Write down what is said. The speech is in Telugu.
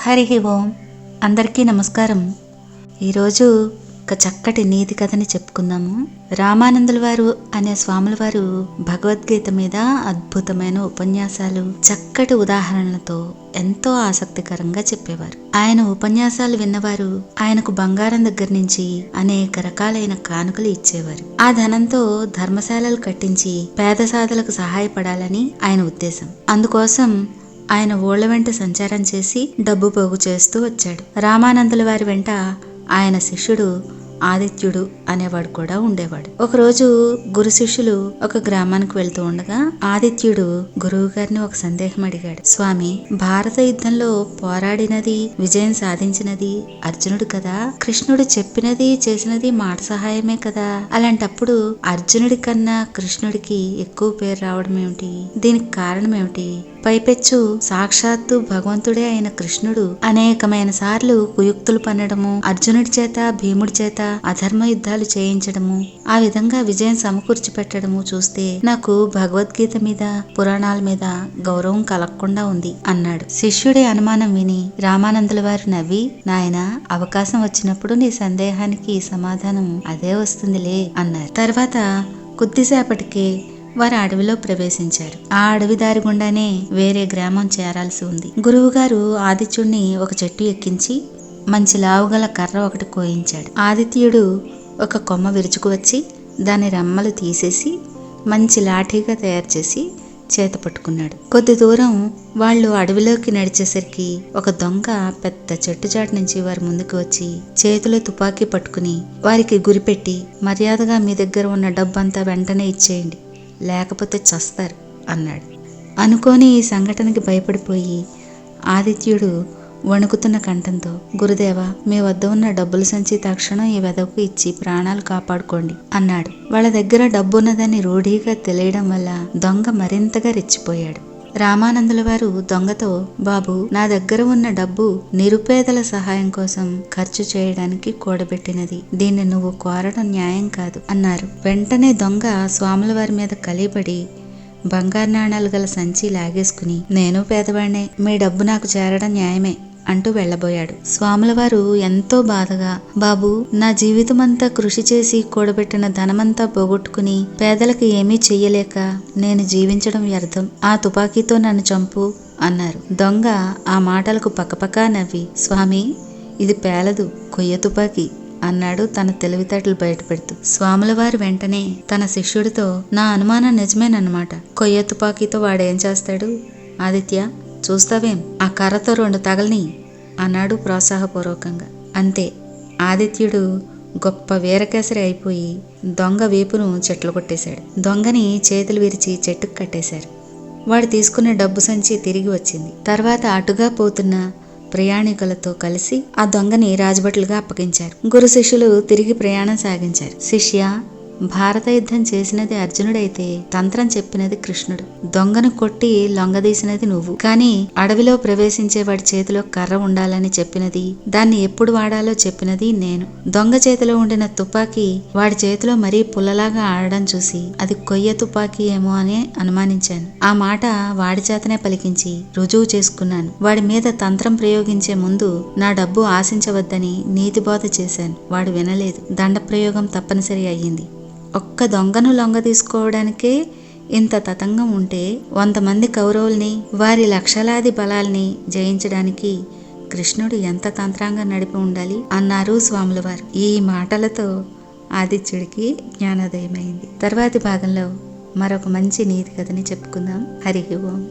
హరి ఓం. అందరికీ నమస్కారం. ఈరోజు ఒక చక్కటి నీతి కథని చెప్పుకుందాము. రామానందుల వారు అనే స్వాముల వారు భగవద్గీత మీద అద్భుతమైన ఉపన్యాసాలు, చక్కటి ఉదాహరణలతో ఎంతో ఆసక్తికరంగా చెప్పేవారు. ఆయన ఉపన్యాసాలు విన్నవారు ఆయనకు బంగారం దగ్గర నుంచి అనేక రకాలైన కానుకలు ఇచ్చేవారు. ఆ ధనంతో ధర్మశాలలు కట్టించి పేద సాధులకు సహాయపడాలని ఆయన ఉద్దేశం. అందుకోసం ఆయన ఊళ్ల వెంట సంచారం చేసి డబ్బు పోగు చేస్తూ వచ్చాడు. రామానందుల వారి వెంట ఆయన శిష్యుడు ఆదిత్యుడు అనేవాడు కూడా ఉండేవాడు. ఒకరోజు గురు శిష్యులు ఒక గ్రామానికి వెళ్తూ ఉండగా ఆదిత్యుడు గురువు గారిని ఒక సందేహం అడిగాడు. స్వామి, భారత యుద్ధంలో పోరాడినది, విజయం సాధించినది అర్జునుడు కదా. కృష్ణుడు చెప్పినది చేసినది మాట సహాయమే కదా. అలాంటప్పుడు అర్జునుడి కన్నా కృష్ణుడికి ఎక్కువ పేరు రావడం ఏమిటి? దీనికి కారణం ఏమిటి? పైపెచ్చు సాక్షాత్తు భగవంతుడే అయిన కృష్ణుడు అనేకమైన సార్లు కుయుక్తులు పన్నడము, అర్జునుడి చేత భీముడి చేత అధర్మ యుద్ధాలు చేయించడము, ఆ విధంగా విజయం సమకూర్చి పెట్టడము చూస్తే నాకు భగవద్గీత మీద, పురాణాల మీద గౌరవం కలగకుండా ఉంది అన్నాడు. శిష్యుడి అనుమానం విని రామానందుల వారు నవ్వి, నాయనా, అవకాశం వచ్చినప్పుడు నీ సందేహానికి సమాధానం అదే వస్తుందిలే అన్నారు. తర్వాత కొద్దిసేపటికే వారు అడవిలో ప్రవేశించారు. ఆ అడవి దారి గుండానే వేరే గ్రామం చేరాల్సి ఉంది. గురువుగారు ఆదిత్యుడిని ఒక చెట్టు ఎక్కించి మంచి లావుగల కర్ర ఒకటి కోయించాడు. ఆదిత్యుడు ఒక కొమ్మ విరుచుకు వచ్చి దాని రెమ్మలు తీసేసి మంచి లాఠీగా తయారు చేసి చేత పట్టుకున్నాడు. కొద్ది దూరం వాళ్ళు అడవిలోకి నడిచేసరికి ఒక దొంగ పెద్ద చెట్టు చాటు నుంచి వారి ముందుకు వచ్చి చేతిలో తుపాకీ పట్టుకుని వారికి గురిపెట్టి, మర్యాదగా మీ దగ్గర ఉన్న డబ్బంతా వెంటనే ఇచ్చేయండి, లేకపోతే చస్తారు అన్నాడు. అనుకోని ఈ సంఘటనకి భయపడిపోయి ఆదిత్యుడు వణుకుతున్న కంఠంతో, గురుదేవా, మీ వద్ద ఉన్న డబ్బుల సంచి తక్షణం ఈ వెధవకు ఇచ్చి ప్రాణాలు కాపాడుకోండి అన్నాడు. వాళ్ళ దగ్గర డబ్బు ఉన్నదని రూఢీగా తెలియడం వల్ల దొంగ మరింతగా రెచ్చిపోయాడు. రామానందుల వారు దొంగతో, బాబు, నా దగ్గర ఉన్న డబ్బు నిరుపేదల సహాయం కోసం ఖర్చు చేయడానికి కూడబెట్టినది. దీన్ని నువ్వు కోరడం న్యాయం కాదు అన్నారు. వెంటనే దొంగ స్వాముల వారి మీద కలిబడి బంగారు నాణాలు గల సంచి లాగేసుకుని, నేను పేదవాడినే, మీ డబ్బు నాకు చేరడం న్యాయమే అంటూ వెళ్లబోయాడు. స్వాముల వారు ఎంతో బాధగా, బాబు, నా జీవితమంతా కృషి చేసి కూడబెట్టిన ధనమంతా పోగొట్టుకుని పేదలకు ఏమీ చెయ్యలేక నేను జీవించడం వ్యర్థం, ఆ తుపాకీతో నన్ను చంపు అన్నారు. దొంగ ఆ మాటలకు పకపకా నవ్వి, స్వామి, ఇది పేలదు, కొయ్య తుపాకీ అన్నాడు తన తెలివితేటలు బయటపెడుతూ. స్వాముల వారు వెంటనే తన శిష్యుడితో, నా అనుమానం నిజమేనన్నమాట, కొయ్య తుపాకీతో వాడేం చేస్తాడు? ఆదిత్య, చూస్తావేం, ఆ కర్రతో 2 తగలని అన్నాడు ప్రోత్సాహపూర్వకంగా. అంతే, ఆదిత్యుడు గొప్ప వీరకేసరి అయిపోయి దొంగ వీపును చెట్లు కొట్టేశాడు. దొంగని చేతులు విరిచి చెట్టుకు కట్టేశారు. వాడు తీసుకున్న డబ్బు సంచి తిరిగి వచ్చింది. తర్వాత అటుగా పోతున్న ప్రయాణికులతో కలిసి ఆ దొంగని రాజభటులుగా అప్పగించారు. గురు శిష్యులు తిరిగి ప్రయాణం సాగించారు. శిష్య, భారత యుద్ధం చేసినది అర్జునుడైతే తంత్రం చెప్పినది కృష్ణుడు. దొంగను కొట్టి లొంగదీసినది నువ్వు. కానీ అడవిలో ప్రవేశించే వాడి చేతిలో కర్ర ఉండాలని చెప్పినది, దాన్ని ఎప్పుడు వాడాలో చెప్పినది నేను. దొంగ చేతిలో ఉండిన తుపాకీ వాడి చేతిలో మరీ పుల్లలాగా ఆడడం చూసి అది కొయ్య తుపాకీ ఏమో అని అనుమానించాను. ఆ మాట వాడి చేతనే పలికించి రుజువు చేసుకున్నాను. వాడి మీద తంత్రం ప్రయోగించే ముందు నా డబ్బు ఆశించవద్దని నీతిబోధ చేశాను. వాడు వినలేదు. దండ ప్రయోగం తప్పనిసరి అయ్యింది. ఒక్క దొంగను లొంగ తీసుకోవడానికే ఇంత తతంగం ఉంటే 100 మంది కౌరవుల్ని, వారి లక్షలాది బలాల్ని జయించడానికి కృష్ణుడు ఎంత తంత్రంగా నడిపి ఉండాలి అన్నారు స్వాముల వారు. ఈ మాటలతో ఆదిత్యుడికి జ్ఞానోదయమైంది. తర్వాతి భాగంలో మరొక మంచి నీతి కథని చెప్పుకుందాం. హరి ఓం.